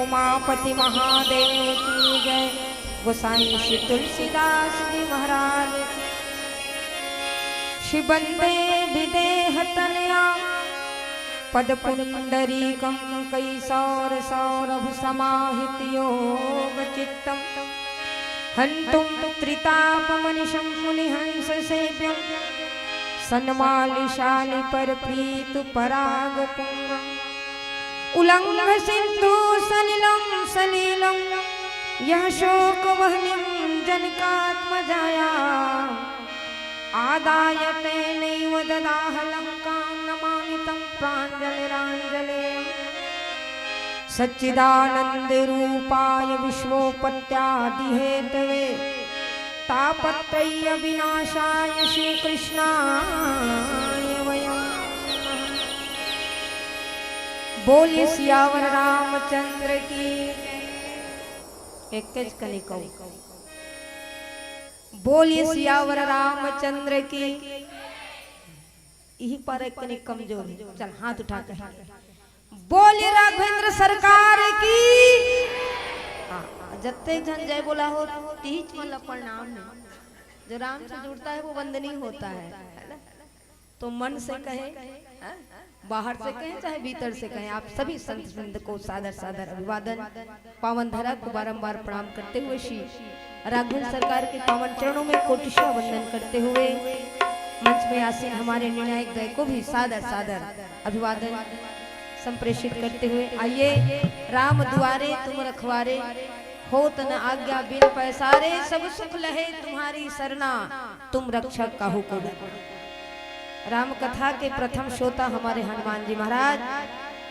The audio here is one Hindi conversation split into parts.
उमापति महादेव की जय। गोसाई श्री तुलसीदास जी महाराज की। शिवंदे विदेह तनया पद पुंडरीकं कैसौर सौरभ समाहित योग चित्तम हंतुम त्रितापमनिशं मुनिहंस सेव्यं सन्मालिशालि पर प्रीत पराग पुंगं उल्लंघ सिंधु सलिलं सलीलं यह शोक वहनिं जनकात्मजाया आदाय तेनैव ददाह लंकां नमामि तं प्राञ्जलिराञ्जलिं सच्चिदानंद रूपाय विश्वोपत्यादि हेतवे तापत्रय विनाशाय श्री कृष्णाय वयम्। बोलिए सियावर रामचंद्र की। एक तेज कली कहो बोलिए सियावर रामचंद्र की। यही पर एक कनी कमजोर है। चल हाथ उठा कर बोलिए राघवेंद्र सरकार की। जत्ते जन जय बोला हो तीच मतलब प्रणाम नहीं। जो राम से जुड़ता है वो वंदनीय होता है। तो मन से कहे, बाहर से कहें चाहे भीतर से कहें, आप सभी संत वृंद को सादर सादर अभिवादन। पावन धरा को बारंबार प्रणाम करते हुए श्री राघवेंद्र सरकार के पावन चरणों में कोटिशा वंदन करते हुए मंच में आसीन हमारे निर्णायक दय को भी सादर सादर अभिवादन संप्रेषित करते हुए आइए। राम दुआरे तुम रखवारे हो तन आज्ञा बिन पैसारे सब सुख लहे तुम्हारी सरना तुम रक्षक काहू को। राम कथा के प्रथम श्रोता हमारे हनुमान जी महाराज।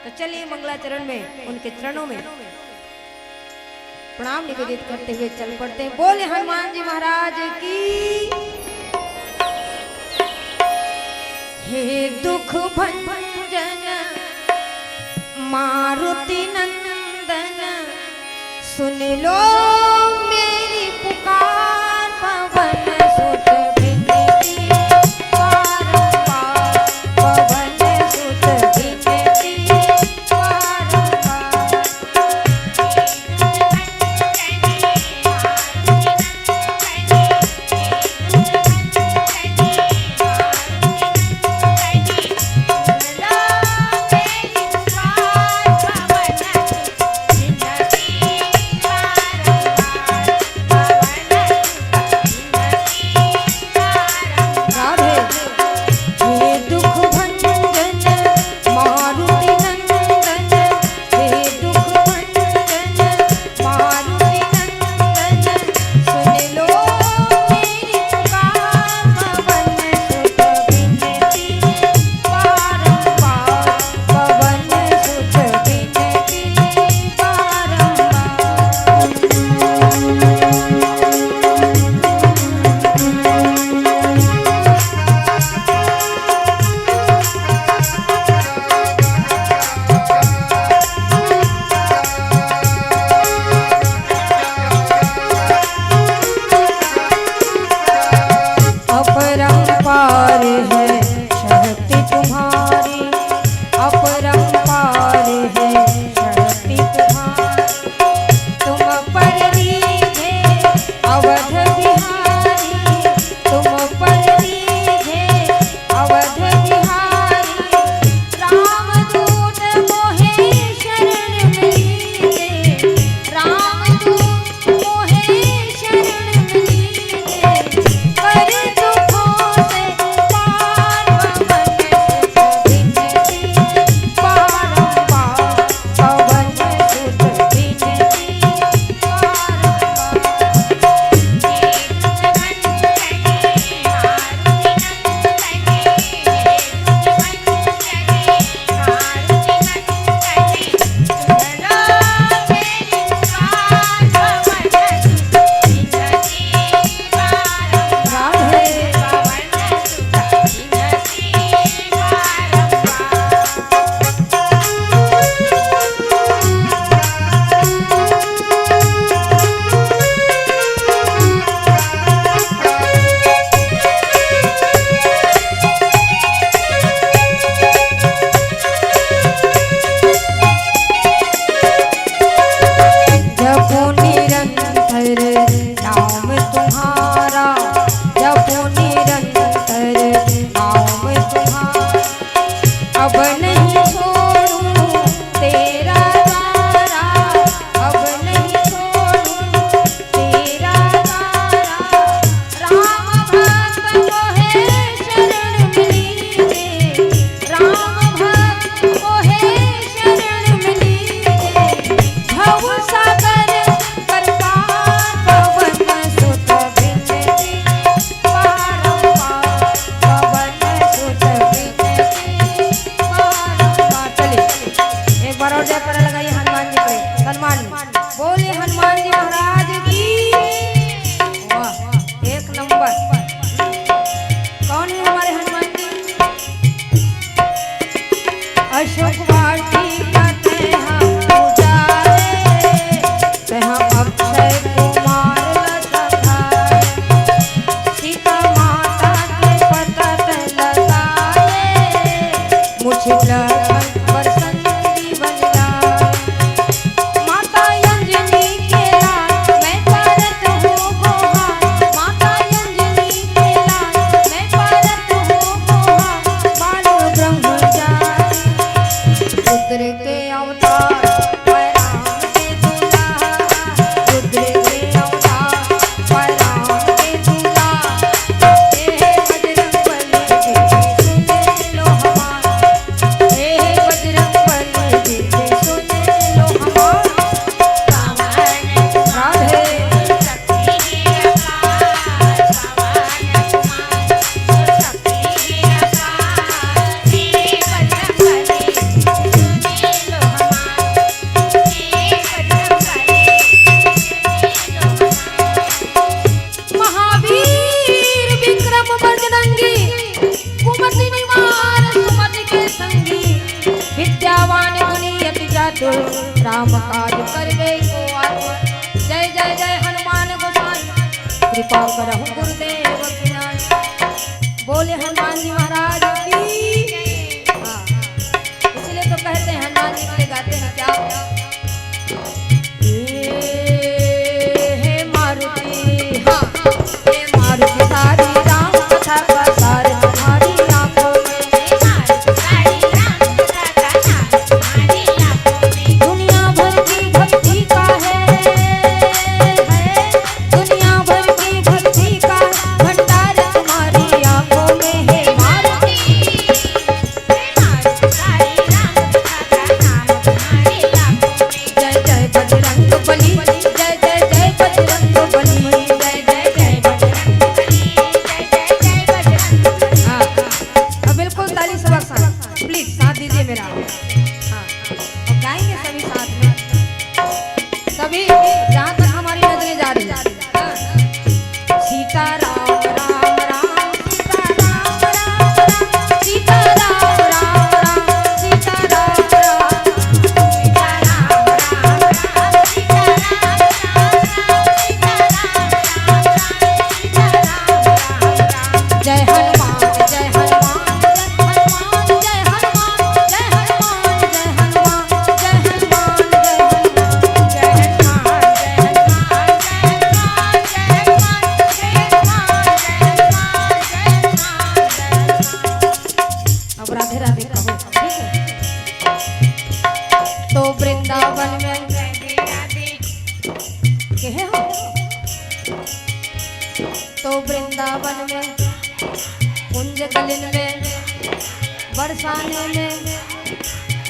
तो चलिए मंगलाचरण में उनके चरणों में प्रणाम निवेदित करते हुए चल पड़ते हैं। बोले हनुमान जी महाराज की। हे दुख भंजन मारुति नंदन सुन लो मेरी पुकार पवन सुत विनती बारंबार पवन सुत विनती बारंबार। बार और जयकारा लगाइए हनुमान जी के हनुमान बोले हनुमान जी महाराज की। वाह एक नंबर। कौन है हमारे हनुमान जी? अशोक वाटी कहते हम पुजारे, तहाँ अक्षय कुमार लसधारे, सीता माता के पतत लगाए, मुझे लखन पर संजीवन लाए। माता अंजनी के लाल मैं पारत हूँ गोहार, माता अंजनी के लाल मैं पारत हूँ गोहार, बाल ब्रह्मचारी रुद्र के अवतार मैं राम के दूल्हा, रुद्र के अवतार मैं राम के दूल्हा। हे बजरंगबली जी सुन लो हमारा, हे बजरंगबली जी सुन लो हमारा। राधे महावीर विक्रम बजरंगी, कुमति निवार सुमति के संगी, विद्यावान गुणी अति चातुर, राम काज करबे को आतुर। जय जय जय हनुमान गोसाई, कृपा करहु गुरुदेव की नाई। बोले हनुमान जी महाराज की। हाँ, इसलिए तो कहते हैं हनुमान जी के लिए गाते हैं क्या? हे मारुति, हाँ हे मारुति सारी राम कथा का सार तुम्हारी आंखों में, दुनिया भर की भक्ति का है, दुनिया भर की भक्ति का भंडार तुम्हारी आंखों में है मारुति। जय जय बजरंगबली, जय जय जय बजरंगबली, जय जय जय बजरंगबली, जय जय जय बजरंगबली। हाँ अब बिल्कुल ताली सबक साथ, प्लीज साथ दीजिए मेरा। हाँ अब गाएंगे सभी साथ में, सभी जहाँ तक हमारी नजरें जा रही हैं। सीता राम राम राम, सीता राम राम राम, सीता राम राम राम, सीता राम राम, सीता राम राम राम, सीता राम राम राम, सीता राम राम राम, सीता राम राम राम। जय हनुमान जय हनुमान जय हनुमान जय हनुमान जय हनुमान जय हनुमान जय हनुमान जय हनुमान जय हनुमान जय हनुमान जय हनुमान जय हनुमान जय हनुमान जय हनुमान। अब राधे राधे कहो, ठीक है? तो वृंदावन में कहे हो, तो वृंदावन में कुंज कलिन में बरसाने में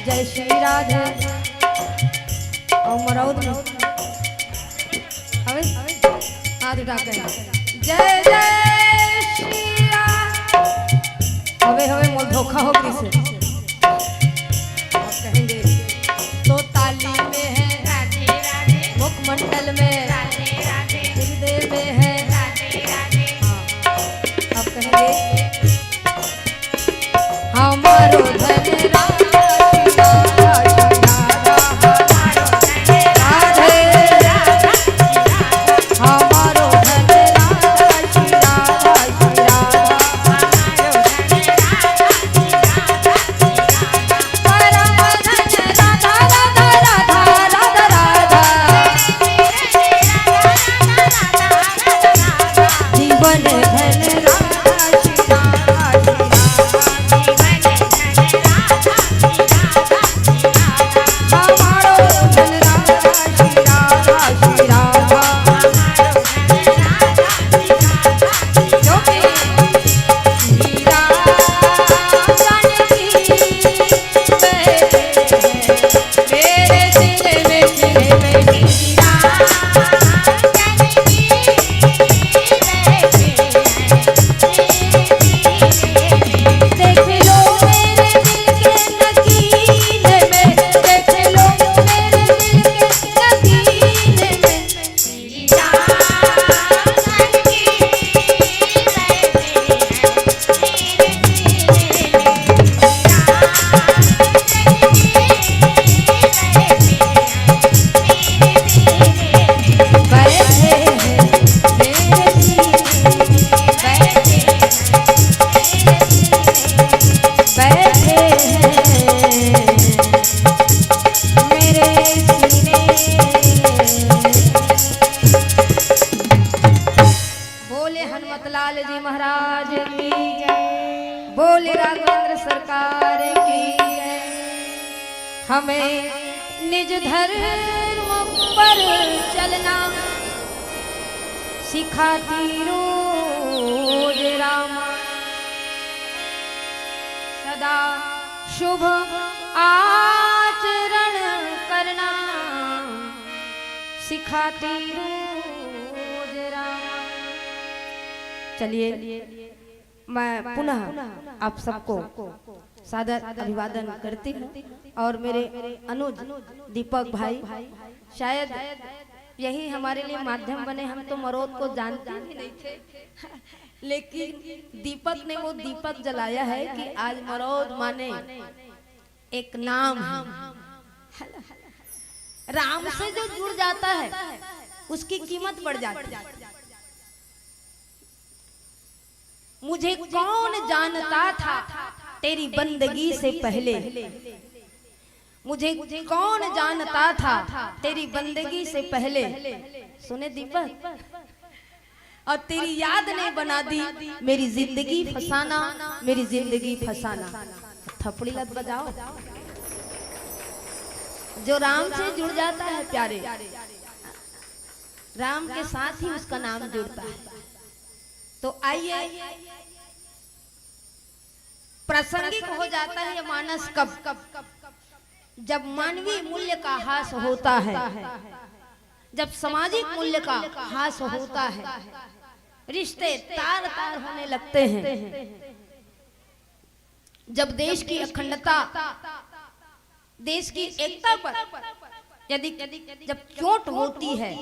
जय श्री राधे, और मरौद में हाथ उठाकर जय जय श्री राधे। हवे हवे मोल धोखा हो गई से अब कहेंगे तो ताली में है राधे राधे, मुखमंडल में राधे राधे, हृदय में है राधे राधे। हाँ अब कहेंगे हमारो धन राधा श्री राधा श्री राधा, राधे राधा हमारो धन राधा श्री राधा श्री राधा, हमारो धन राधा श्री राधा हमें निज धर्म पर चलना सिखाती रोज रामा। सदा शुभ आचरण करना सिखाती रोज रामा। चलिए मैं पुनः आप सबको सादर अभिवादन करती हूँ। और मेरे अनुज दीपक भाई शायद यही हमारे लिए माध्यम बने। हम तो मरोद को जानते ही नहीं थे, लेकिन दीपक ने वो दीपक जलाया है कि आज मरोद माने एक नाम है। राम से जो जुड़ जाता है उसकी कीमत बढ़ जाती है। मुझे कौन जानता था तेरी बंदगी से पहले, मुझे कौन जानता था तेरी बंदगी से पहले। सुने दीपक, और तेरी याद ने बना दी मेरी जिंदगी फसाना, मेरी जिंदगी फसाना। थपड़ी लत बजाओ। जो राम से जुड़ जाता है प्यारे, राम के साथ ही उसका नाम जुड़ता है। तो आइए, प्रासंगिक हो जाता है मानस कब, जब मानवीय मूल्य का ह्रास होता है, जब सामाजिक मूल्य का ह्रास होता है, रिश्ते तार तार होने लगते हैं, जब देश की अखंडता, देश की एकता पर यदि जब चोट होती है,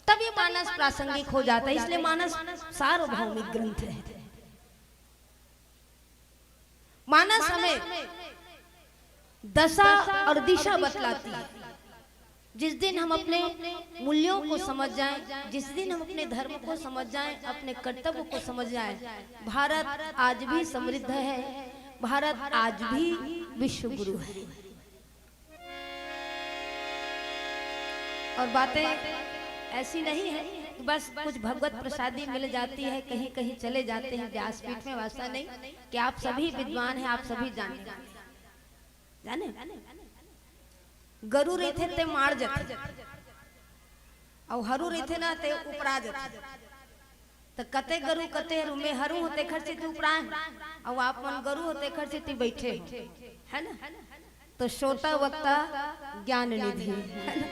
तब ये मानस प्रासंगिक हो जाता है। इसलिए मानस सार्वभौमिक ग्रंथ है। मानस हमें दशा और दिशा बतलाती है। जिस दिन हम अपने मूल्यों को समझ जाएं, जिस दिन हम अपने धर्म को समझ जाएं, अपने कर्तव्य को समझ जाएं, भारत आज भी समृद्ध है, भारत आज भी विश्व गुरु है। और बातें ऐसी नहीं है कि बस कुछ भगवत प्रसादी मिल जाती है, कहीं कहीं चले जाते हैं व्यासपीठ में। वास्ता नहीं कि आप सभी विद्वान हैं, आप सभी जाने गरु रहते ते मार जाते और हरू रहते ना ते उपरा जाते। तो कते गरु कते में हरू होते खर्चे तू उपरा और आप मन गरु होते खर्चे तू बैठे है ना। तो श्रोता वक्ता ज्ञान निधि है ना।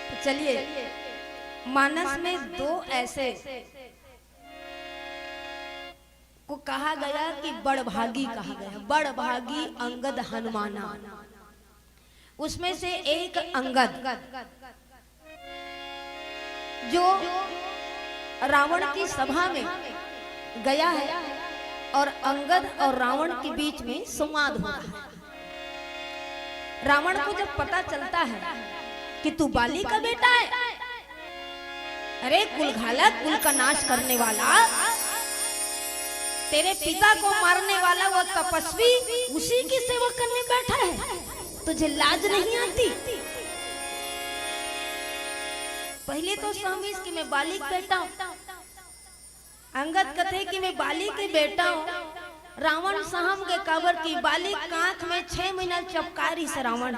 तो चलिए, मानस में दो ऐसे को कहा गया कि बड़भागी कहा गया, बड़भागी अंगद हनुमाना। उसमें से एक अंगद जो रावण की सभा में गया है और अंगद और रावण के बीच में संवाद हो रहा है। रावण को जब पता चलता है कि तू बाली का बेटा है, अरे कुलघालक, कुल का नाश करने वाला, तेरे पिता को मारने वाला वो तपस्वी उसी की सेवा करने बैठा है, तुझे लाज नहीं आती? पहले तो समझ कि मैं बाली का बेटा हूं। अंगद कथे कि मैं बाली के बेटा हूं। रावण साहब के कबर की बाली कांख में 6 महीना चपकारी से रावण,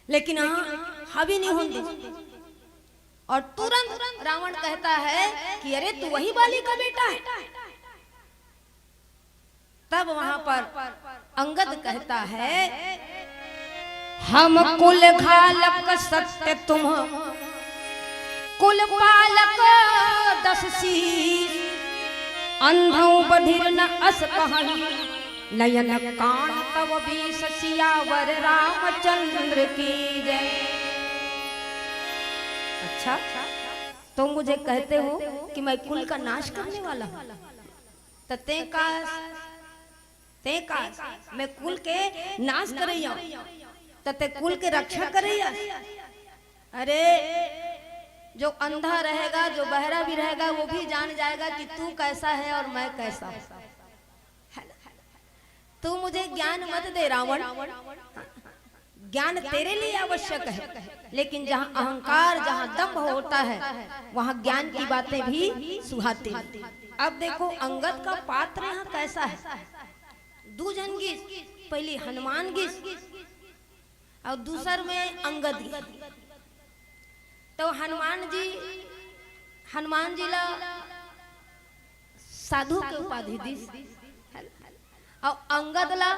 लेकिन हावी नहीं होंगे। और तुरंत रावण कहता है कि अरे तू वही बाली का बेटा है। तब वहां पर अंगद कहता है, हम कुल घालक सत्य तुम कुल पालक 10 शीश, अंधों बधिर न अस कहन, नयन कान तव 20 सियावर रामचंद्र की जय। अच्छा, तुम मुझे कहते हो कि मैं कुल का नाश करने वाला हूं, तो ते काश मैं कुल के नाश करैया, तो ते कुल के रक्षा करैया। अरे जो अंधा रहेगा, जो बहरा भी रहेगा, वो भी जान जाएगा कि तू कैसा है और मैं कैसा हूं। तू मुझे ज्ञान मत दे रावण, ज्ञान तेरे लिए आवश्यक है, लेकिन जहाँ अहंकार, जहाँ दंभ होता है, वहाँ ज्ञान की बातें भी सुहाती हैं। अब देखो अंगद का पात्र यहाँ कैसा है। दू जन गिस, पहली हनुमान गिस और दूसर में अंगद गिस। तो हनुमान जी ला साधु के उपाधि दिस और अंगद ला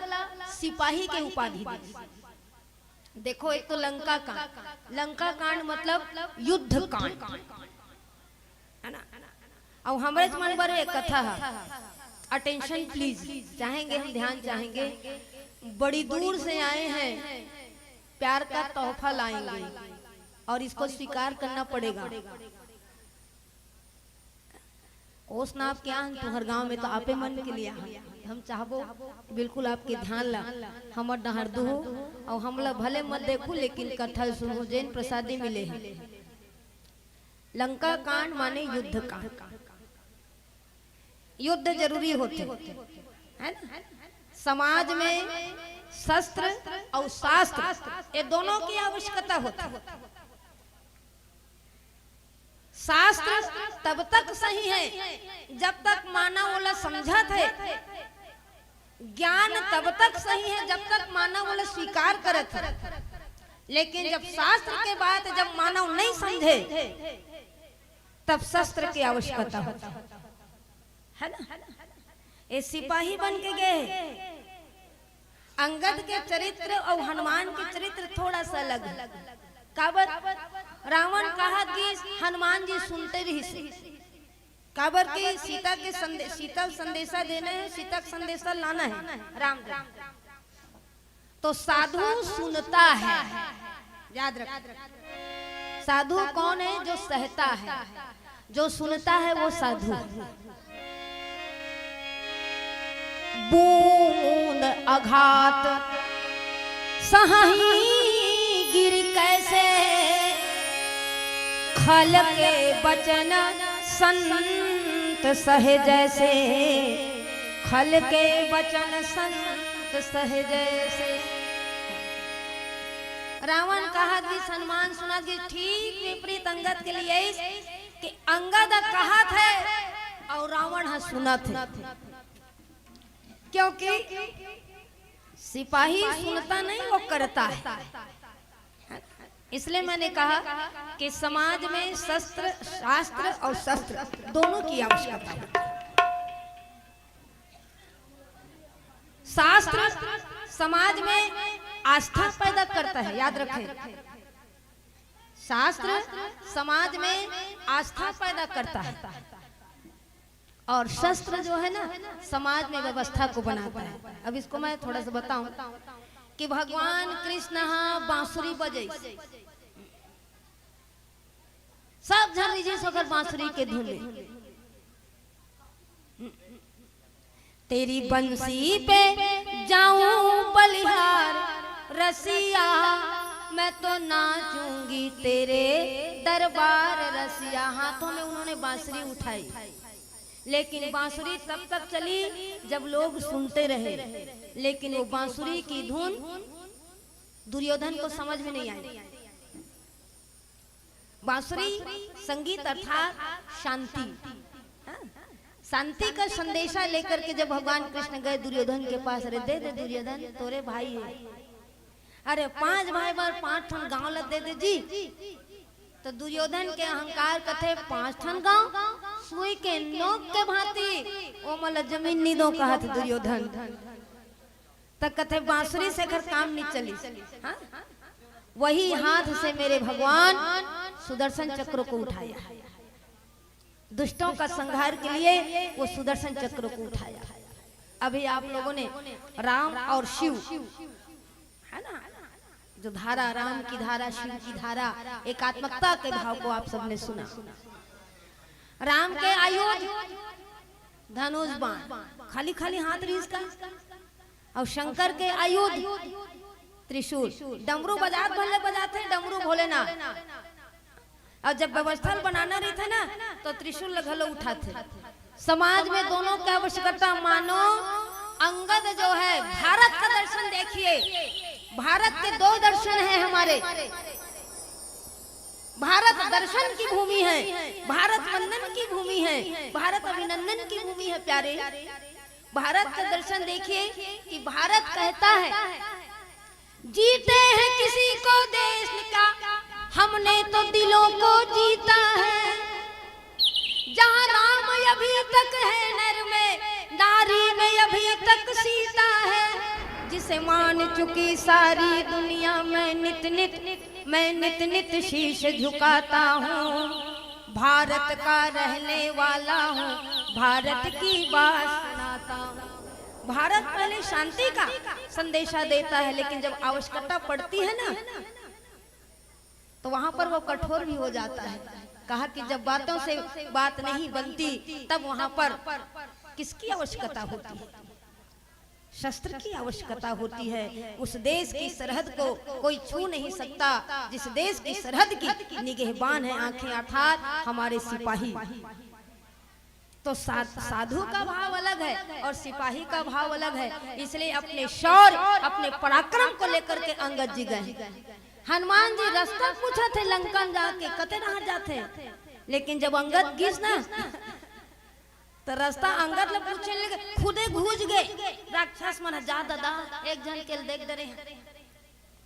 सिपाही के उपाधि दिस। देखो एक तो लंका कांड मतलब युद्ध कांड है ना। और हमारे मन पर एक कथा है, अटेंशन प्लीज, चाहेंगे हम ध्यान चाहेंगे। बड़ी दूर से आए हैं, प्यार का तोहफा लाएंगे और इसको स्वीकार करना पड़ेगा। ओस ना आप क्या तुहर गांव में तो आपे मन के लिए हम चाहबो बिल्कुल आपके ध्यान ला हमर डहर दू और हमला भले मत देखू लेकिन कथा सुनो, जैन प्रसादी मिले हैं। लंका कांड माने युद्ध कांड। युद्ध जरूरी होते है ना। समाज में शस्त्र और शास्त्र ये दोनों की आवश्यकता होती है। शास्त्र तब तक सही है जब तक मानव वाला समझत है, ज्ञान तब तक सही है जब तक मानव वाला स्वीकार करत है। लेकिन जब शास्त्र के बात जब मानव नहीं समझे तब शस्त्र की आवश्यकता होती है ना। ये सिपाही बन के गए। अंगद के चरित्र और हनुमान के चरित्र थोड़ा सा अलग है। काबर रावण कहा कि हनुमान जी सुनते रही, काबर की सीता के सीता संदेशा देना है, सीता का संदेशा लाना है राम जी। तो साधु सुनता है, याद रख। साधु कौन है? जो सहता है, जो सुनता है वो साधु। बूंद आघात सही गिर कैसे, खल के बचन संत सहे जैसे, खल के बचन संत सहे जैसे। रावण कहा कि हनुमान सुना कि ठीक विपरीत अंगद के लिए कि अंगद कहा थे और रावण है सुना थे। क्योंकि सिपाही सुनता नहीं वो करता है। इसलिए मैंने कहा कि समाज में शस्त्र शास्त्र और शस्त्र दोनों की आवश्यकता है। शास्त्र समाज में आस्था पैदा करता है, याद रखें। शास्त्र समाज में आस्था पैदा करता है और शस्त्र जो है ना समाज में व्यवस्था को बनाता है। अब इसको मैं थोड़ा सा बताऊं कि भगवान कृष्ण बांसुरी बजे, सब जन रिजी सोकर बांसुरी के धुन में। तेरी बंसी पे जाऊं बलिहार रसिया, मैं तो नाचूंगी तेरे दरबार रसिया। हाथों में उन्होंने बांसुरी उठाई, लेकिन बांसुरी तब तक चली जब लोग सुनते रहे। लेकिन वो बांसुरी की धुन दुर्योधन को समझ में नहीं आई। बांसुरी संगीत अर्थात शांति, शांति का संदेशा लेकर के जब भगवान कृष्ण गए दुर्योधन के पास, अरे दे दे दुर्योधन तोरे भाई है, अरे 5 भाई बार 5 ठन गांव लग दे दे जी। तो दुर्योधन के अहंकार कथे 5 ठन गांव सुई के नोक के भांति ओ मतलब जमीन नीदो कहा था दुर्योधन। तक कथे बांसुरी से घर काम नहीं चली। हाँ? वही हाथ से मेरे भगवान सुदर्शन चक्र को उठाया, दुष्टों का संहार के लिए वो सुदर्शन चक्र को उठाया। अभी आप लोगों ने राम और शिव है ना, जो धारा राम की धारा शिव की धारा एकात्मकता के भाव को आप सबने सुना। राम के आयुध धनुष बाण खाली खाली हाथ रीस का, और शंकर के आयुध त्रिशूल। डमरू बजाते डमरू भोलेनाथ। और जब व्यवस्था बनाना रही थे ना तो त्रिशूल लगलो उठाते। समाज में दोनों की आवश्यकता मानो। अंगद जो है भारत का दर्शन देखिए, भारत के 2 दर्शन हैं हमारे। भारत दर्शन की भूमि है, भारत वंदन की भूमि है, भारत अभिनंदन की भूमि है प्यारे। भारत का दर्शन देखिए कि भारत कहता है जीते हैं किसी को देश का, हमने तो दिलों को जीता है। जहाँ राम अभी तक है नर में, नारी में अभी तक सीता है। जिसे मान चुकी सारी दुनिया, मैं नित नित शीश झुकाता हूँ। भारत का रहने वाला हूँ, भारत की बात सुनाता हूँ। भारत पहले शांति का संदेशा देता है, लेकिन जब आवश्यकता पड़ती है ना, तो वहां पर वो कठोर भी हो जाता है। कहा कि जब बातों से बात नहीं बनती, तब वहां पर किसकी आवश्यकता होती है? शस्त्र की आवश्यकता होती है। उस देश की सरहद को कोई छू नहीं सकता जिस देश की सरहद की निगहबान है आंखें अर्थात हमारे सिपाही। तो साधु का भाव अलग है और सिपाही का भाव अलग है। इसलिए अपने शौर्य, अपने पराक्रम को लेकर के अंगद जी गए। हनुमान जी रास्ता पूछा थे लंकन जाके, कते रहा जाते, लेकिन जब अंगद गिस ना तो रास्ता अंगद ले पूछने लगे, खुदे घुस गए। राक्षस मन जा दादा एक जन के देख दे रहे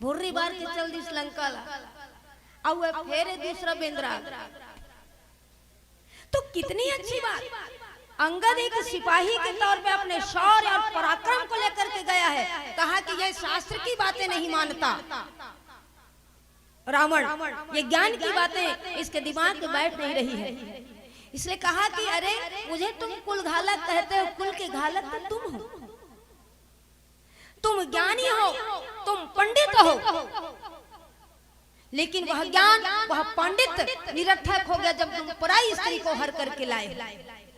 भुर्री बार के चल दिस लंका ला, और फेरे दूसरा बेंद्रा। तो कितनी अच्छी बात, अंगद एक सिपाही के तौर पे अपने शौर्य और पराक्रम को लेकर के गया है। कहा कि यह शास्त्र की बातें नहीं मानता रावण, ये ज्ञान की बातें इसके दिमाग में बैठ नहीं रही है। इसलिए कहा कि अरे मुझे तुम कुल घालक कहते हो, कुल के घालक तो तुम हो, तुम ज्ञानी हो, तुम पंडित हो, लेकिन वह ज्ञान, वह पंडित निरर्थक हो गया जब तुम पराई स्त्री को हर करके लाए।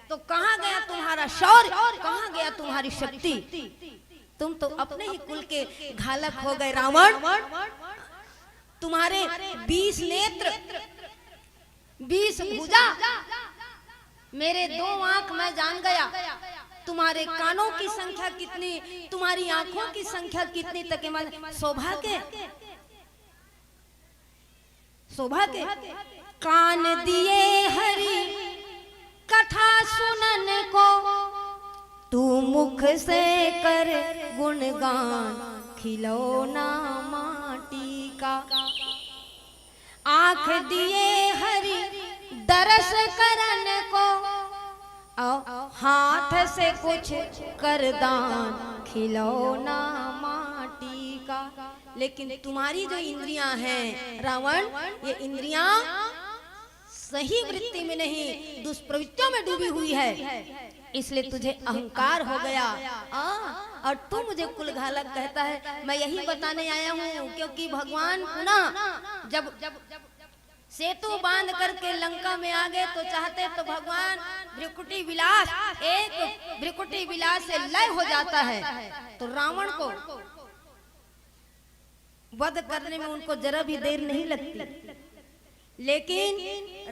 तो कहाँ गया तुम्हारा शौर्य, कहाँ गया तुम्हारी शक्ति? तुम तो अपने ही कुल के घालक हो गए रावण। तुम्हारे 20 नेत्र, 20 भुजा, मेरे 2 आंख मैं जान गया। तुम्हारे कानों की संख्या कितनी, तुम्हारी आंखों की संख्या कितनी तक शोभा के कान दिए हरि कथा सुनन को, तू मुख से कर गुणगान खिलौना माटी का। आंख दिए हरि दरस करन को, हाथ से कुछ कर दान खिलौना माटी का। लेकिन तुम्हारी जो इंद्रियां हैं रावण, ये इंद्रियां सही वृत्ति में नहीं, दुष्प्रवृत्तियों में डूबी हुई है। इसलिए तुझे अहंकार हो गया और तू मुझे कुल घालक कहता है। मैं यही बताने आया हूँ, क्योंकि भगवान पुनः जब सेतु बांध करके लंका में आ गए तो चाहते तो भगवान भ्रिकुटी विलास, एक भ्रिकुटी विलास से लय हो जाता है। तो रावण को वध करने में उनको जरा भी देर नहीं लगती। लेकिन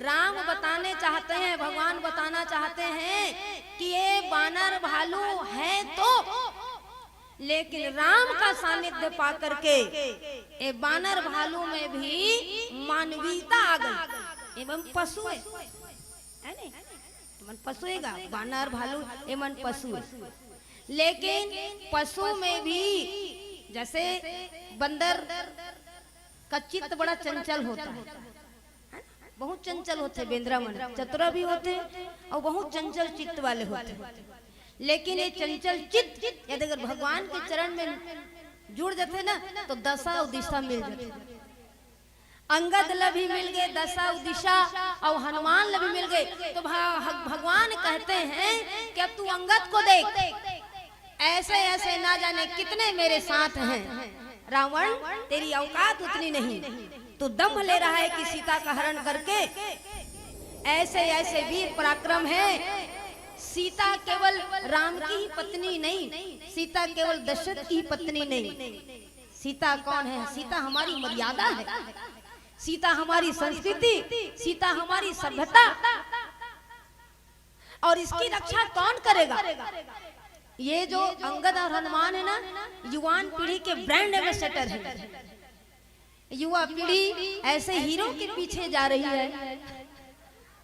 राम बताने चाहते हैं, भगवान बताना चाहते हैं कि ये बानर भालू है तो, लेकिन राम का सानिध्य पा करके ये बानर भालू में भी मानवीयता आ गई। एवं पशु है नहीं, मन पशुएगा, बानर भालू एवं पशु, लेकिन पशु में भी जैसे बंदर का चित्त बड़ा चंचल होता है, बहुत चंचल होते, बेंद्रा मन चतुरा भी होते और बहुत चंचल चित्त वाले होते। लेकिन ये चंचल चित्त यदि अगर भगवान के चरण में जुड़ जाते ना तो दशा और दिशा मिल जाते। अंगद ला भी मिल गए दशा और दिशा, और हनुमान ला भी मिल गए। तो भगवान कहते हैं कि अब तू अंगद को देख, ऐसे ऐसे ना जाने कितने मेरे साथ हैं। रावण तेरी औकात उतनी नहीं, तू दम ले रहा है कि सीता का हरण करके। ऐसे ऐसे वीर पराक्रम है। सीता केवल राम की ही पत्नी नहीं, सीता केवल दशरथ की ही पत्नी नहीं। सीता कौन है? सीता हमारी मर्यादा है, सीता हमारी संस्कृति, सीता हमारी सभ्यता। और इसकी रक्षा कौन करेगा? ये जो अंगद और हनुमान है ना, युवान पीढ़ी के ब्रांड एम्बेसडर है। युवा पीढ़ी ऐसे हीरो के पीछे जा रही है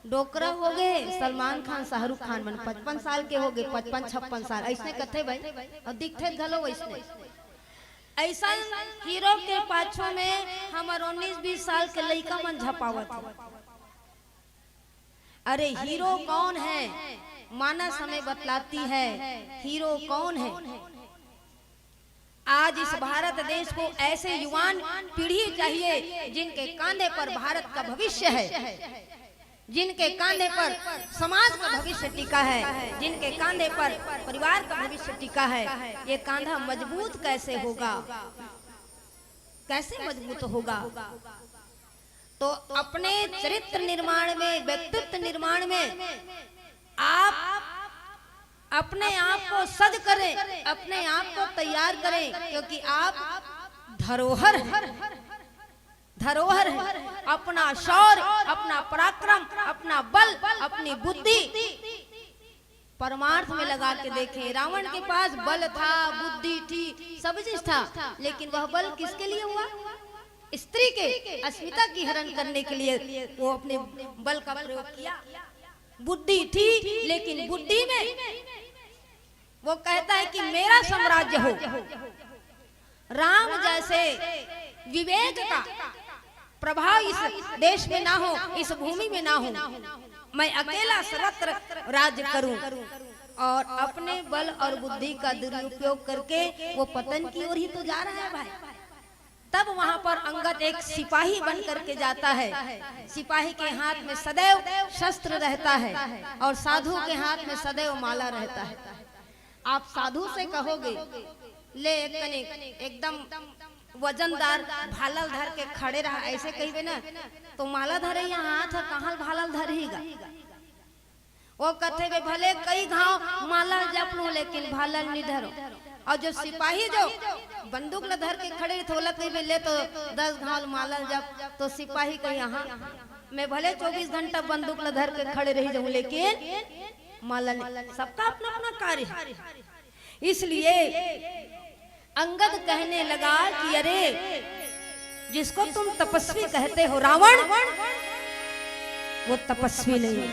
डोकरा हो गए सलमान खान शाहरुख खान मन 55 साल के हो गए, 55-56 साल ऐसे कथे भाई, और दिखते घलो वैसने। ऐसा हीरो के पाछो में हमार 19-20 साल के लड़का मन झपावत है। अरे हीरो कौन है, मानस हमें बतलाती है हीरो कौन है। आज इस भारत देश को ऐसे युवान पीढ़ी चाहिए जिनके कांधे पर भारत का भविष्य है, जिनके कांधे पर समाज का भविष्य टिका है, जिनके कांधे पर परिवार का भविष्य टिका है। ये कांधा मजबूत कैसे होगा, कैसे मजबूत होगा? तो अपने चरित्र निर्माण में, व्यक्तित्व निर्माण में आप अपने आप को सज करें, अपने आप को तैयार करें, क्योंकि आप धरोहर हैं, धरोहर है। अपना शौर्य, अपना पराक्रम, अपना बल, अपनी बुद्धि परमार्थ में लगा के देखें। रावण के पास बल था, बुद्धि थी, सब चीज था, लेकिन वह बल किसके लिए हुआ? स्त्री के अस्मिता की हरण करने के लिए वो अपने बल का प्रयोग किया। बुद्धि थी, लेकिन बुद्धि में वो कहता है कि मेरा साम्राज्य हो। राम जैसे विवेक का प्रभाव इस देश में ना हो, इस भूमि में ना हो, मैं अकेला सर्वत्र राज्य करूं, और अपने बल और बुद्धि का दुरुपयोग करके वो पतन की ओर ही तो जा रहा है भाई। तब वहां पर अंगद एक सिपाही बन करके जाता है। सिपाही के हाथ में सदैव शस्त्र रहता है और साधु के हाथ में सदैव माला रहता है। आप साधु से कहोगे ले एकदम वजनदार भालल धर के खड़े रहा, ऐसे कहिए ना तो माला धरे यहाँ हाथ कहाँ भालल धरेगा। वो कहते वे भले कई घाव माला जप लो लेकिन भालल नहीं धरो। और जो सिपाही जो बंदूक न धर के खड़े थोला कहीं ले तो 10 घाव माला जप, तो सिपाही का यहाँ मैं भले 24 घंटा बंदूक न धर के खड़े रही जाऊं लेकिन माला नहीं। सबका अपना अपना कार्य है। इसलिए अंगद कहने लगा कि अरे जिसको तुम तपस्वी कहते हो रावण, वो तपस्वी नहीं,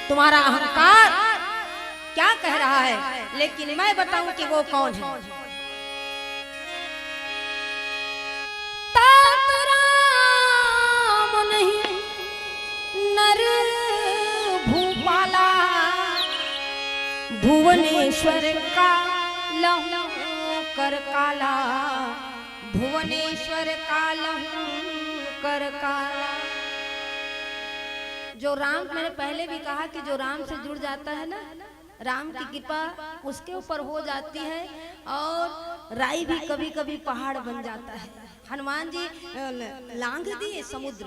तुम्हारा अहंकार क्या कह रहा है, लेकिन मैं बताऊं कि वो कौन है। तात राम नहीं नर भूपाला, भुवनेश्वर का लहू कर काला, भुवनेश्वर का लहू कर काला। जो राम, मैंने पहले भी कहा कि जो राम से जुड़ जाता है ना, राम की कृपा उसके ऊपर हो जाती है और राई भी कभी कभी पहाड़ बन जाता है। हनुमान जी लांघ दिए समुद्र,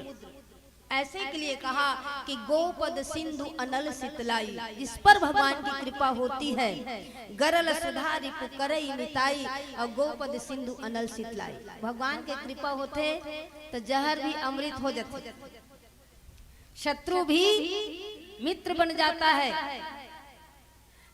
ऐसे के लिए कहा कि गोपद सिंधु अनल सितलाई, इस पर भगवान की कृपा होती है। गरल सुधारी पुकरई मिताई और गोपद सिंधु अनल सितलाई। भगवान के कृपा होते तो जहर भी अमृत हो जाते, शत्रु भी मित्र बन जाता है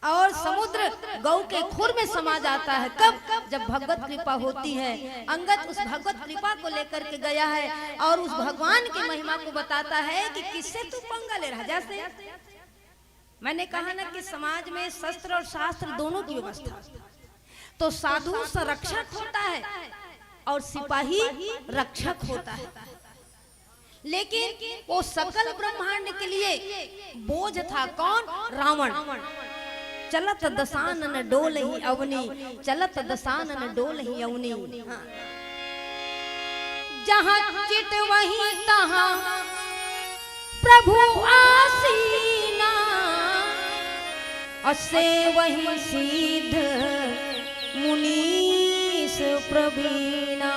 और समुद्र गौ के खुर में समा जाता है। कब? जब भगवत कृपा होती है। अंगद उस भगवत कृपा को लेकर के गया है और उस भगवान की महिमा को बताता है कि किससे तू पंगा ले रहा। जैसे मैंने कहा ना कि समाज में शस्त्र और शास्त्र दोनों की व्यवस्था, तो साधु संरक्षक होता है और सिपाही रक्षक होता है, लेकिन वो सकल ब्रह्मांड के लिए बोझ था। कौन? रावण। चलत दसानन डोल ही अवनी, चलत दसानन डोल ही अवनी। जहाँ चित वहीं तहाँ प्रभु आसीना, असे वहीं सीध मुनीस प्रवीणा।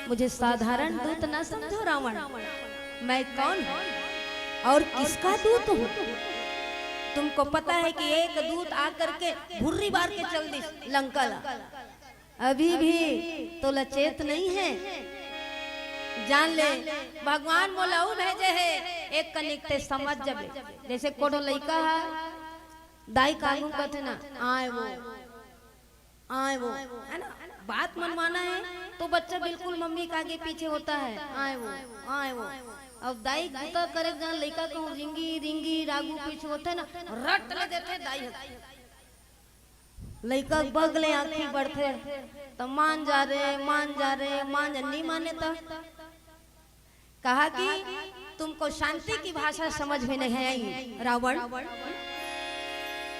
मुझे साधारण दूत ना समझो रावण, मैं कौन हूँ और किसका दूत हूँ। तुमको पता है कि एक दूत आकर के भुर्री बार के चल दी लंका, अभी भी तो लचेत नहीं है। जान ले भगवान मोलाऊ भेजे है एक कनिकते समझ जब, जैसे कोनो लड़का है दाई कानून कहते ना आए वो है ना, बात मनवाना है तो बच्चा बिल्कुल मम्मी के आगे पीछे होता है, आए वो। अब दाई गुता करे जहाँ लड़का कहूँ रिंगी रिंगी रागू पीछे होते ना, रट ले देते दाई लड़का बगले आंखी बढ़ते तो मान जा रहे मान नहीं माने तो कहा कि तुमको शांति की भाषा समझ में नहीं आई रावण।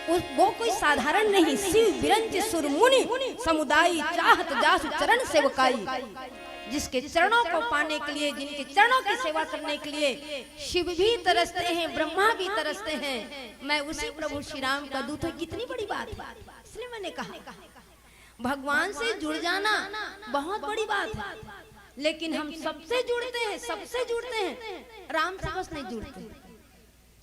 वो कोई साधारण नहीं, शिव बिरंज सुरमुनि समुदाय चाहत जासु चरण सेवकाई, जिसके चरणों को पाने के लिए, जिनके चरणों की सेवा करने के लिए शिव भी तरसते हैं, ब्रह्मा भी तरसते हैं। मैं उसी प्रभु श्री राम का दूत हूं। कितनी बड़ी बात है, इसलिए मैंने कहा भगवान से जुड़ जाना बहुत बड़ी बात है, लेकिन हम सबसे जुड़ते हैं, राम से बस नहीं जुड़ते।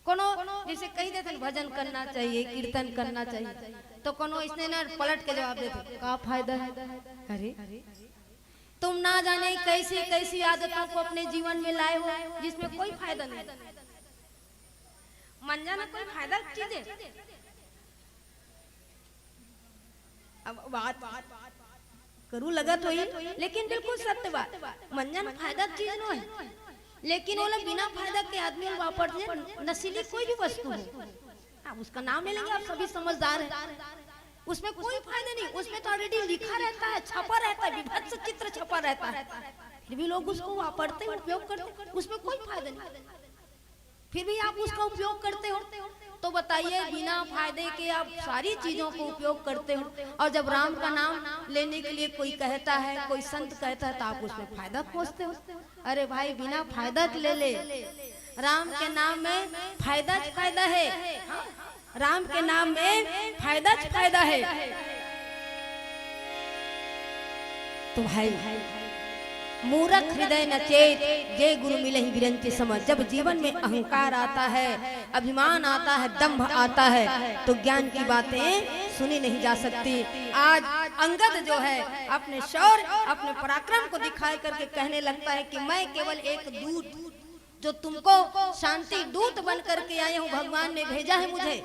कोनो जैसे कही देते भजन करना चाहिए, कीर्तन करना चाहिए, तो कोनो इसने ना पलट के जवाब देते का फायदा है। अरे तुम ना जाने कैसी कैसी आदतों को अपने जीवन में लाए हो जिसमें कोई फायदा नहीं। मन जाना कोई फायदा चीज है। अब बात करूँ लगा तो ही, लेकिन बिल्कुल सत्य बात, मन जाना फायदा चीज नो है, लेकिन वो लोग बिना फायदा के आदमी वापरते नशीली कोई भी वस्तु है, आप उसका नाम ले लेंगे, आप सभी समझदार हैं, उसमें कोई फायदा नहीं, उसमें तो ऑलरेडी लिखा रहता है, छपा रहता है, विभत्स चित्र छपा रहता है, फिर भी लोग उसको वापरते उपयोग करते, उसमें कोई फायदा नहीं, फिर भी आप उसका उपयोग करते हो। तो बताइए बिना फायदे के आप सारी चीजों को उपयोग करते हो, और जब राम का नाम लेने के लिए कोई कहता है, कोई संत कहता है, तो आप उसमें फायदा खोजते हो। अरे भाई बिना फायदा ले ले, राम के नाम में फायदा है, राम के नाम में फायदा है। तो भाई मूर्ख हृदय न चेत, जय गुरु मिलहि बिरंची समझ। जब जीवन में अहंकार आता है, अभिमान आता है, दंभ आता है, तो ज्ञान की बातें सुनी नहीं जा सकती। आज अंगद जो है अपने शौर्य, अपने पराक्रम को दिखाई करके कहने लगता है कि मैं केवल एक दूत, जो तुमको शांति दूत बन करके आया हूँ, भगवान ने भेजा है मुझे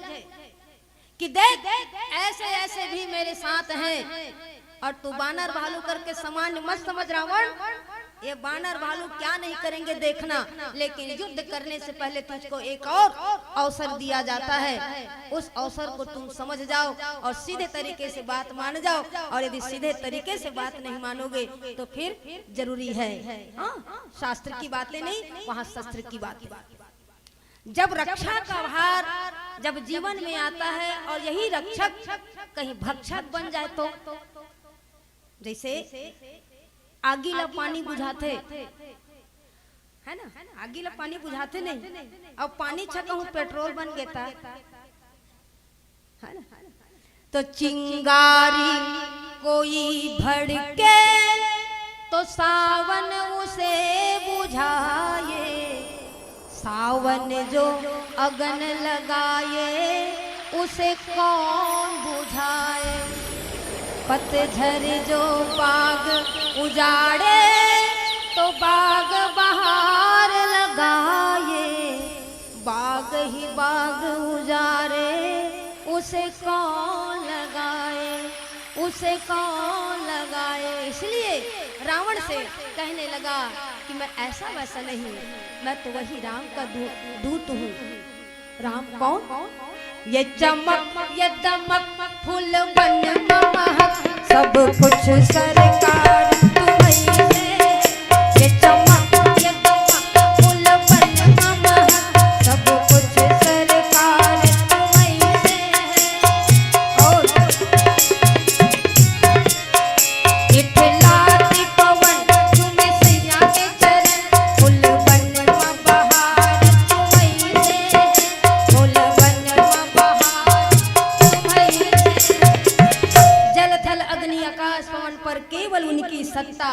कि देख ऐसे ऐसे भी मेरे साथ हैं, और तू बानर भालू करके सामान्य मत समझ रावण, ये बानर भालू क्या नहीं करेंगे देखना, लेकिन युद्ध करने से पहले तुझको एक और अवसर दिया जाता है, उस अवसर को तुम समझ जाओ और सीधे तरीके से बात मान जाओ, और यदि सीधे तरीके से बात नहीं मानोगे तो फिर जरूरी है शास्त्र की बातें नहीं, वहाँ शस्त्र की बातें। जब रक्षा का भार जब जीवन में आता है और यही रक्षक कहीं भक्षक बन जाए तो, जैसे आगीला पानी बुझाते है ना, आगीला पानी बुझाते नहीं, अब पानी छकहूं पेट्रोल बन गया है ना, तो चिंगारी कोई भड़के तो सावन उसे बुझाए, सावन जो अगन लगाए उसे कौन बुझाए, पतझर जो बाग उजाड़े तो बाग बहार लगाए, बाग ही बाग उजाड़े उसे कौन लगाए, उसे कौन लगाए। इसलिए रावण से कहने लगा कि मैं ऐसा वैसा नहीं, मैं तो वही राम का दूत हूँ। राम कौन? ये चमक ये दमक फूल बन महक सब कुछ सरकार तुम्हीं से, ये चमक ये दमक फूल बन महक सब कुछ सरकार तुम्हीं से, और इठलाती पवन तुम्हें सैया के चरण फूल बन बहार तुम्हीं से, फूल बन जल थल अग्नि आकाश पवन पर केवल उनकी सत्ता,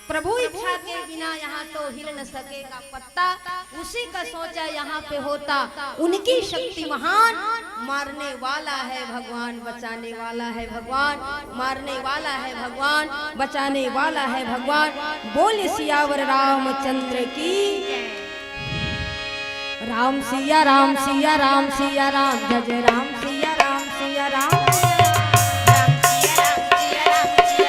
प्रभु इच्छा के बिना यहाँ तो हिल न सकेगा पत्ता, उसी का सोचा यहाँ पे होता, उनकी शक्ति महान, मारने वाला है भगवान, बचाने वाला है भगवान, मारने वाला है भगवान, बचाने वाला है भगवान। बोले सियावर रामचंद्र की, राम सिया राम सिया राम सिया राम, जय जय राम सिया राम सिया राम, राम सिया राम सिया राम सिया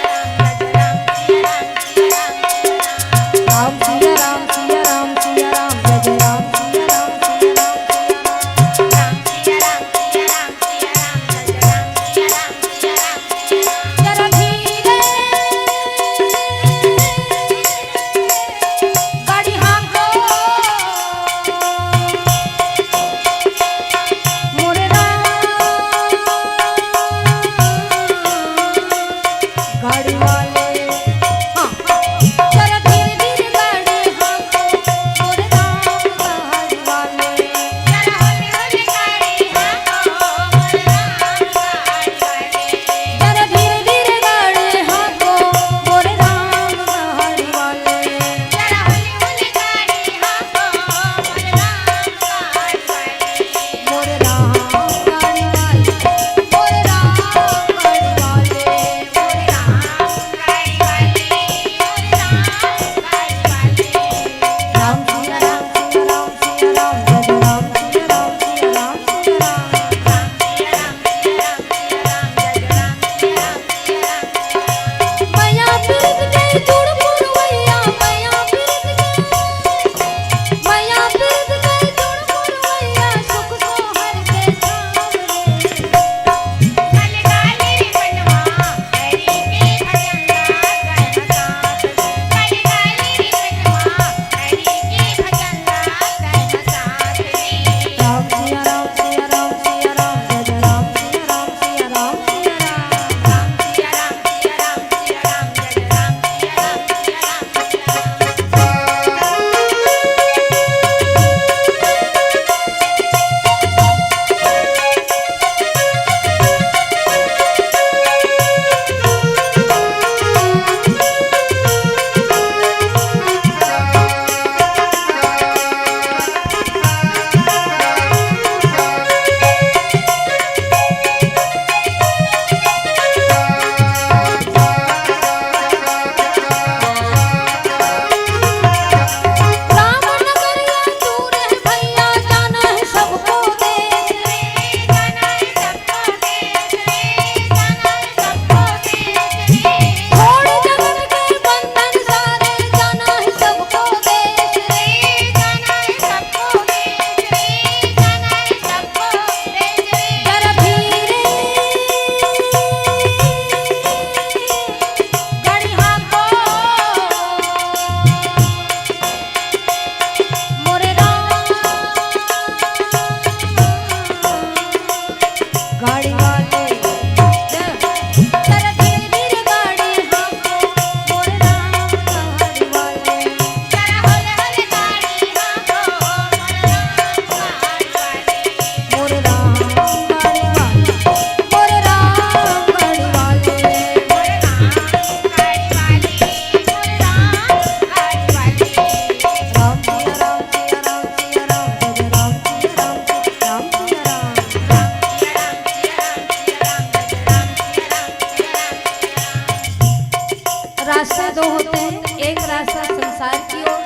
रास्ते दो होते हैं, एक रास्ता संसार की ओर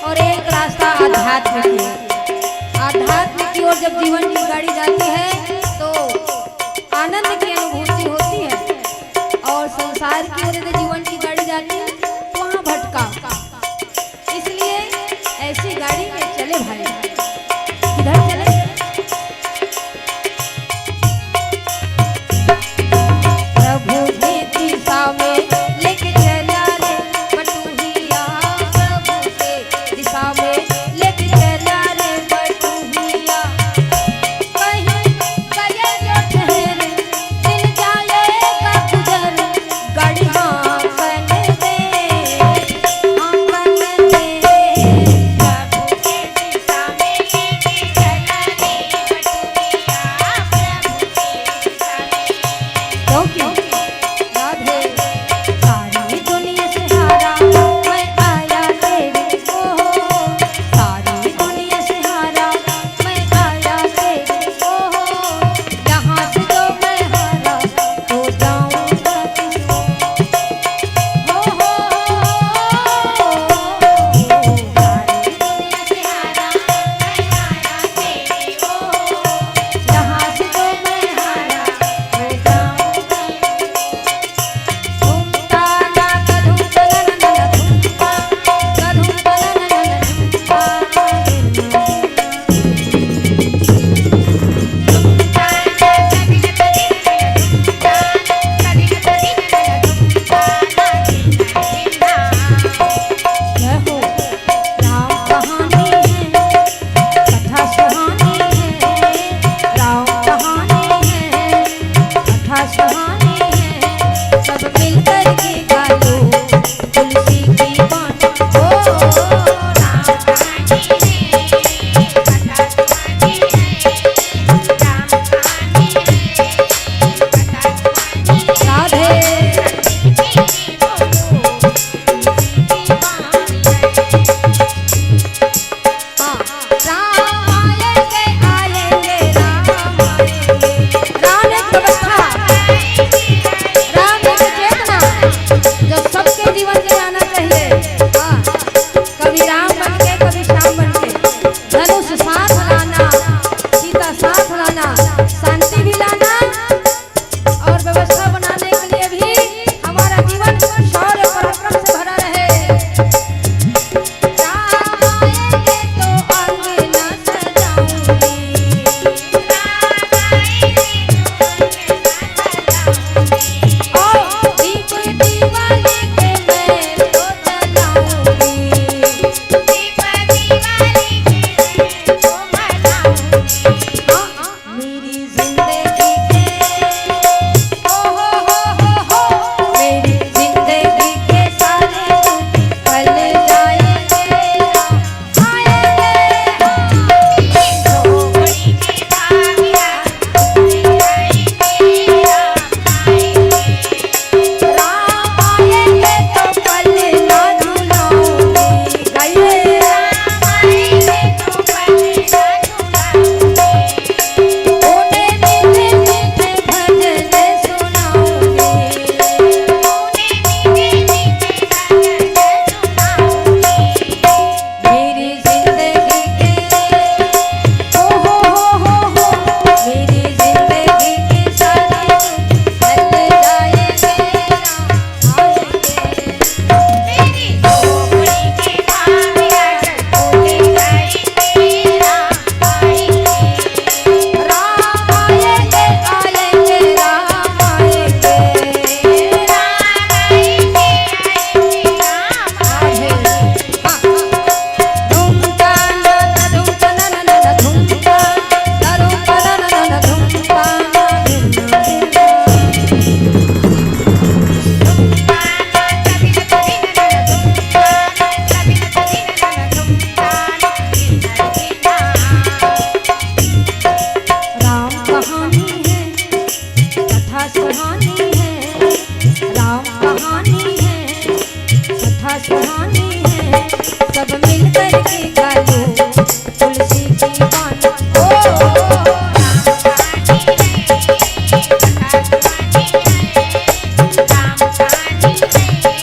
और एक रास्ता आध्यात्म की ओर। आध्यात्म की ओर जब जीवन की गाड़ी जाती है तो आनंद की अनुभूति होती है, और संसार की ओर यदि जीवन की गाड़ी जाती है तो वहाँ भटका। इसलिए ऐसी गाड़ी में चले भाई, किधर चले? प्रभु की दिशा में लेके चला रे बटुहिया, प्रभु के दिशा में लेके चला रे बटुहिया। कहीं गए जो ठहरे दिन जाएगा गुजर, गाड़ी आंगन दे, आंगन दे। प्रभु के दिशा में लेके चला रे बटुहिया, प्रभु के दिशा में। क्यों राधे सारी दुनिया से हारा मैं आया तेरे को, सारी दुनिया से हारा मैं आया तेरे को। यहाँ से जो मैं हारा तो जाऊंगा किसको? हो सारी दुनिया से हारा मैं आया तेरे को, यहाँ से जो मैं हारा तो जाऊंगा। सब मिलकर के गालो तुलसी की बात, ओ राम कहानी है, कथा सुहानी है, राम कहानी है, कथा सुहानी है। राधे तुलसी बोलो तुलसी की बात है। हाँ, राम आएंगे आएंगे राम आएंगे। राम एक व्यवस्था, राम एक चेतना जो सबके जीवन में आना चाहिए। हाँ, कभी राम बन के कभी श्याम बन के, धनुष साथ लाना, सीता साथ लाना, शांति भी लाना, और व्यवस्था बनाने के लिए भी हमारा जीवन शौर्य पराक्रम से भरा रहे। राम आएंगे तो अंगना सजाऊंगी, राम आएंगे तो अंगना सजाऊंगी, और दीप दिवाली के मैं तो जलाऊंगी, दीप दिवाली के मैं तो मनाऊंगी। मेरी जिंदगी के हो मेरी जिंदगी के सारे दुख पल जाएंगे, आएंगे जोड़ी के भाग्या आएंगे, राम आएंगे तो पल ना झुलाऊंगी, गाइए राम आएंगे तो पल ना झुलाऊंगी, उन्हें मीठे मीठे भजन सुनाऊंगी, उन्हें मीठे मीठे भजन सुनाऊंगी। मेरी जिंदगी के हो मेरी जिंदगी के सारे दुख हल जाएंगे, राम आएंगे। मेरी झोपड़ी के भाग्या खोले जाएंगे, राम आएंगे, राम आएंगे आएंगे राम आएंगे, राम आएंगे आएंगे राम आएंगे। धुमका ना धुमका ना ना ना धुमका, धुमका ना ना ना धुमका, राम कहानी है, कथा सुहानी है, राम कहानी है, कथा सुहानी है। सब मिलकर के गालो तुलसी की बात, ओ राम कहानी है, कथा सुहानी है, राम कहानी है,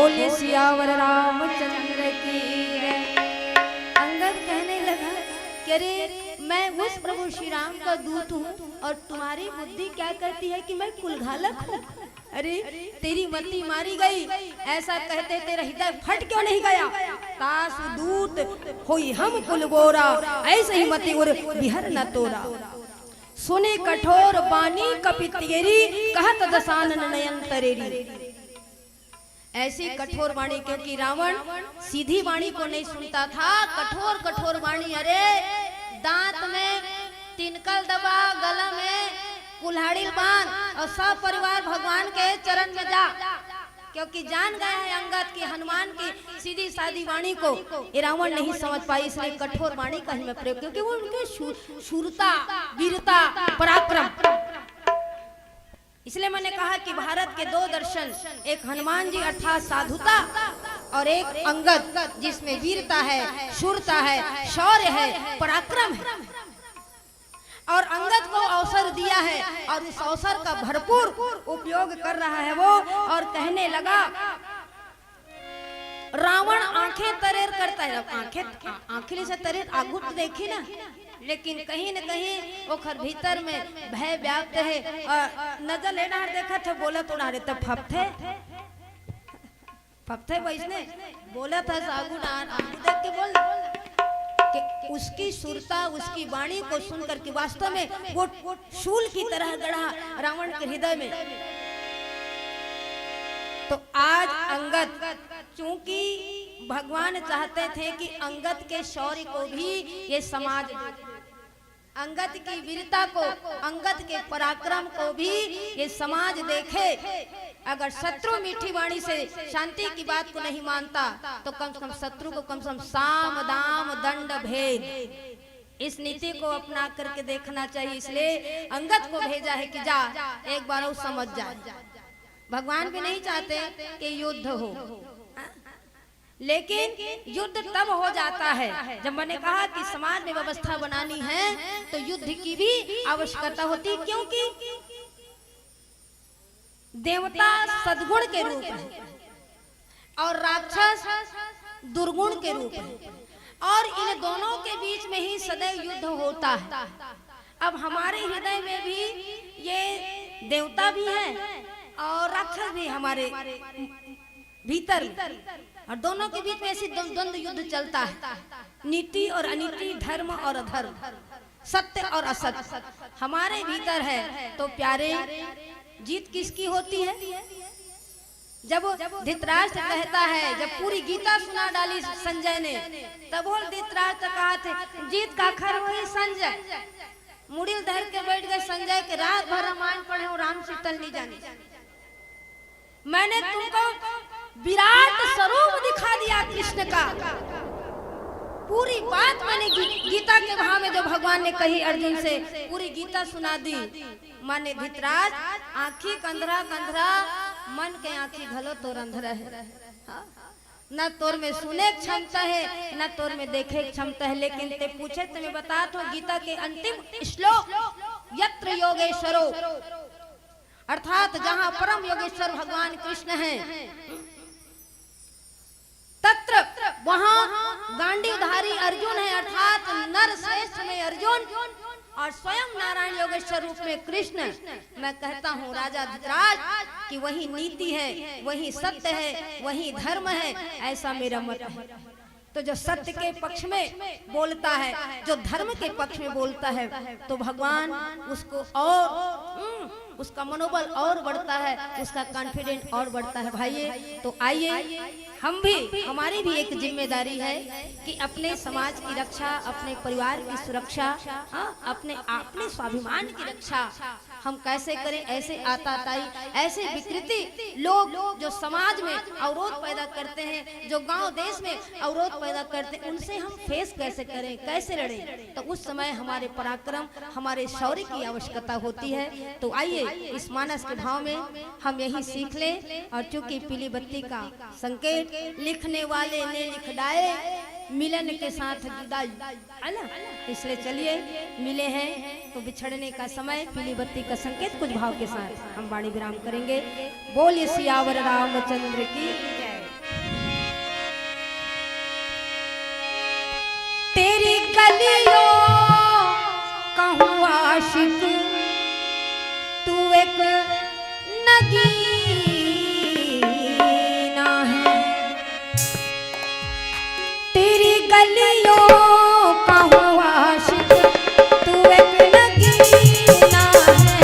बोले सियावर रामचंद्र की जय। अंगद कहने लगा कि अरे मैं उस प्रभु श्री राम का दूत हूँ और तुम्हारी बुद्धि क्या कहती है कि मैं कुलघालक हूँ। अरे तेरी मति मारी गई, ऐसा कहते तेरा हृदय फट क्यों नहीं गया। काश दूत होई हम कुलगोरा, ऐसे ही मति और बिहर न तोरा। सुने कठोर बानी कपितेरी, कहत दसानन नयन तरेरी। ऐसी कठोर वाणी, क्योंकि रावण सीधी वाणी को नहीं सुनता था, कठोर कठोर वाणी। अरे दांत में तिनकल दबा, गला में कुल्हाड़ी बांध और सब परिवार भगवान के चरण में जा, क्योंकि जान गया है अंगद की हनुमान की सीधी सादी वाणी को ये रावण नहीं समझ पाई, इसलिए कठोर वाणी का ही मैं प्रयोग, क्योंकि वो उनके शूरता, वीरता, पराक्रम। इसलिए मैंने कहा कि भारत के दो दर्शन, एक हनुमान जी अर्थात साधुता और एक अंगद जिसमें वीरता है, शूरता है, शौर्य है, पराक्रम है। और अंगद को अवसर दिया है और इस अवसर का भरपूर उपयोग कर रहा है वो, और कहने लगा रावण आंखें तरेर करता है। आंखें से तरेर आगुत देखी ना, लेकिन कहीं न कहीं ओखर भीतर में भय व्याप्त है। और नजर लेना देखा थे, बोला तो ना तब फपथे वैसने बोला था सागु देख के बोल कि उसकी सुरता, उसकी वाणी को सुनकर के वास्तव में वो शूल की तरह गढ़ा रावण के हृदय में। तो आज अंगद, चूंकि भगवान चाहते थे कि अंगद के शौर्य को भी ये समाज, अंगद की वीरता को, अंगद के पराक्रम को भी ये समाज देखे। अगर शत्रु मीठी वाणी से शांति की बात को नहीं मानता तो कम से कम शत्रु को कम से कम साम दाम दंड भेद, इस नीति को अपना करके देखना चाहिए। इसलिए अंगद को भेजा है कि जा एक बार वो समझ जा। भगवान भी नहीं चाहते कि युद्ध हो, लेकिन युद्ध तब हो जाता है जब मैंने कहा कि समाज में व्यवस्था बनानी है तो युद्ध की भी आवश्यकता होती, क्योंकि देवता सद्गुण के रूप है और राक्षस दुर्गुण के रूप है, और इन दोनों के बीच में ही सदैव युद्ध होता है। अब हमारे हृदय में भी ये देवता भी है और राक्षस भी हमारे भीतर, और दोनों के बीच में ऐसी द्वंद्व युद्ध चलता है, नीति और अनीति, धर्म और अधर्म, सत्य और असत्य हमारे भीतर है। तो प्यारे, जीत किसकी होती है? जब धृतराष्ट्र कहता है, जब पूरी गीता सुना डाली संजय ने, तब वो धृतराष्ट्र कहा थे जीत का खर वही संजय। मुड़िल धर के बैठ गए संजय के, रात भर रामायण पढ़े और राम शीतल नहीं जाने। मैंने तुमको विराट स्वरूप दिखा दिया कृष्ण का, पूरी बात मैंने गीता के भाव में जो भगवान ने कही अर्जुन से, पूरी गीता सुना दी। माने धृतराष्ट्र आँखी कंधरा कंधरा, मन के आँखी घलो तोर अंधरा है। न तोर में सुने क्षमता है, न तोर में देखे क्षमता है। लेकिन ते पूछे तो मैं बता तो गीता के अंतिम श्लोक, यत्र योगेश्वरो, अर्थात जहाँ परम योगेश्वर भगवान कृष्ण हैं, तत्र वहाँ गांडीवधारी अर्जुन है, अर्थात नर श्रेष्ठ में अर्जुन और स्वयं नारायण योगेश्वर रूप में कृष्ण। मैं कहता हूँ राजा धृतराष्ट्र कि वही नीति है, वही सत्य है, वही धर्म है, ऐसा मेरा मत है। तो जो सत्य के पक्ष में बोलता है, जो धर्म के पक्ष में बोलता है, तो भगवान उसको और उसका मनोबल और बढ़ता है, उसका कॉन्फिडेंस और बढ़ता है। भाइये, तो आइए हम भी, हमारी भी एक जिम्मेदारी है कि अपने समाज की रक्षा, अपने परिवार की सुरक्षा, अपने स्वाभिमान की रक्षा हम कैसे करें। ऐसे आताताई, ऐसे विकृति लोग जो समाज में अवरोध पैदा करते हैं, जो गांव देश में अवरोध पैदा करते हैं, उनसे हम फेस कैसे करें, कैसे लड़ें। तो उस समय हमारे पराक्रम, हमारे शौर्य की आवश्यकता होती है। तो आइए इस मानस के भाव में हम यही सीख लें। और चूंकि पीली बत्ती का संकेत लिखने वाले ने लिख डाले, मिलन के साथ जुदाई, है ना, इसलिए चलिए मिले हैं तो बिछड़ने का समय, पीली बत्ती का संकेत कुछ भाव के साथ हम वाणी विराम करेंगे। बोलिए सियावर रामचंद्र की जय। गलियों कहूँ आशिक तू एक नगीना है। तेरी गलियों कहूँ आशिक तू एक नगीना है।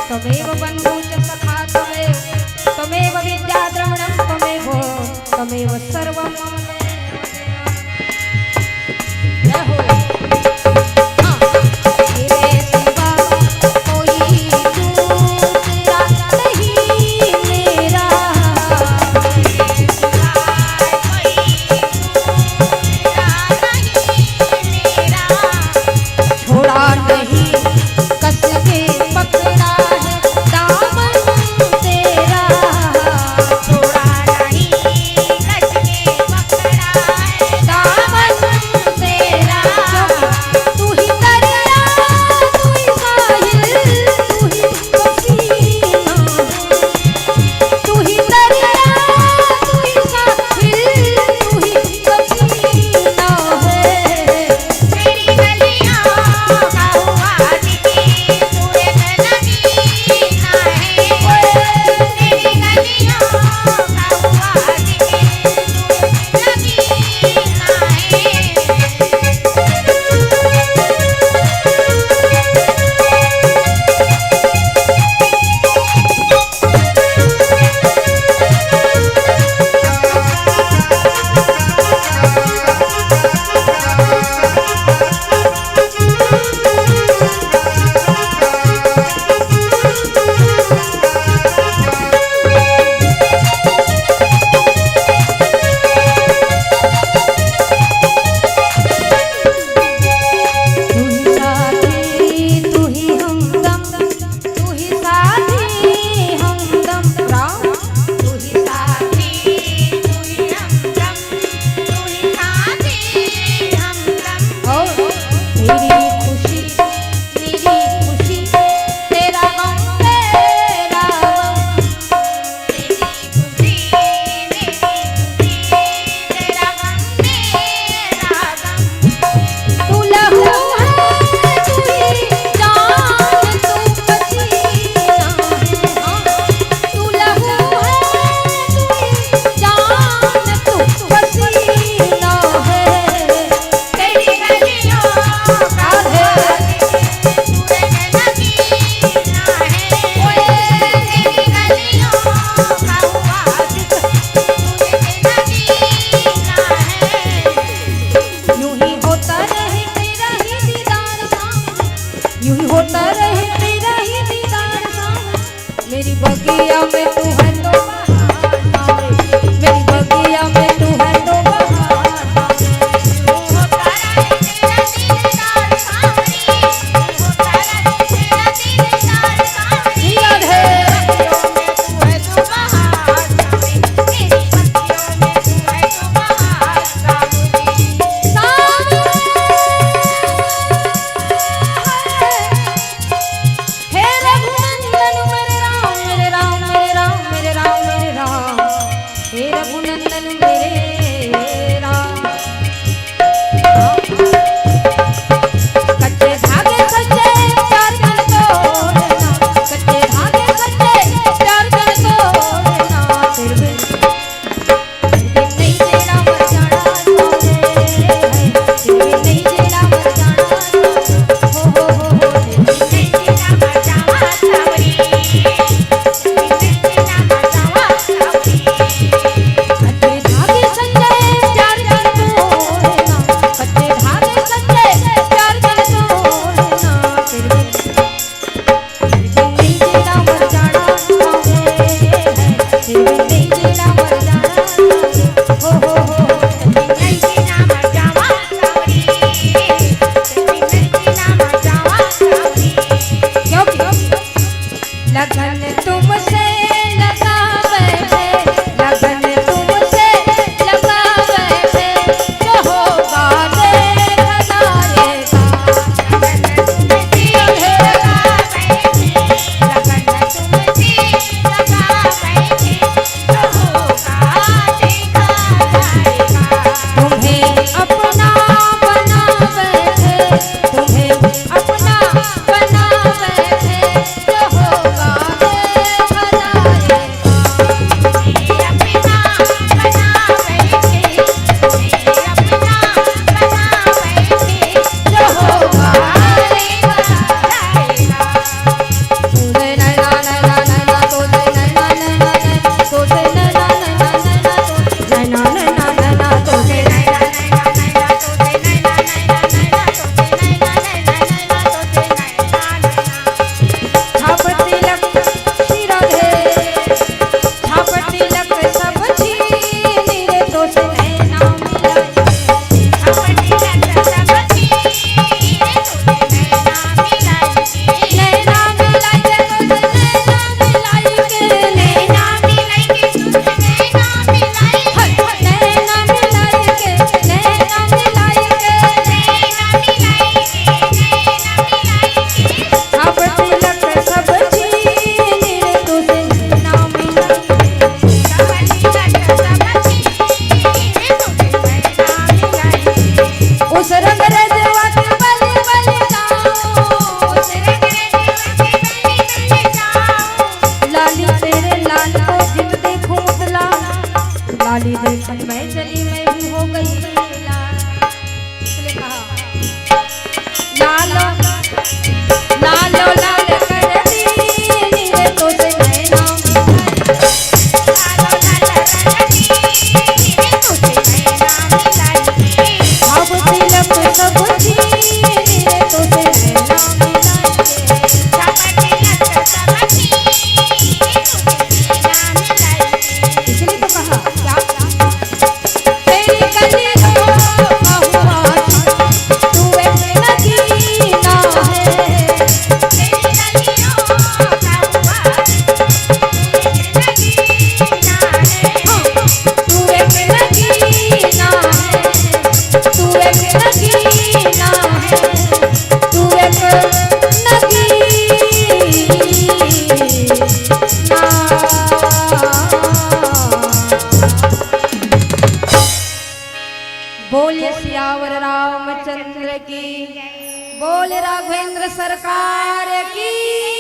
त्वमेव बन्धु च सखा त्वमेव विद्या द्रविणं त्वमेव सर्वं मम। जय हो। मेरी बगिया में तू है तो मेरी बगिया में बोल राघवेंद्र सरकार की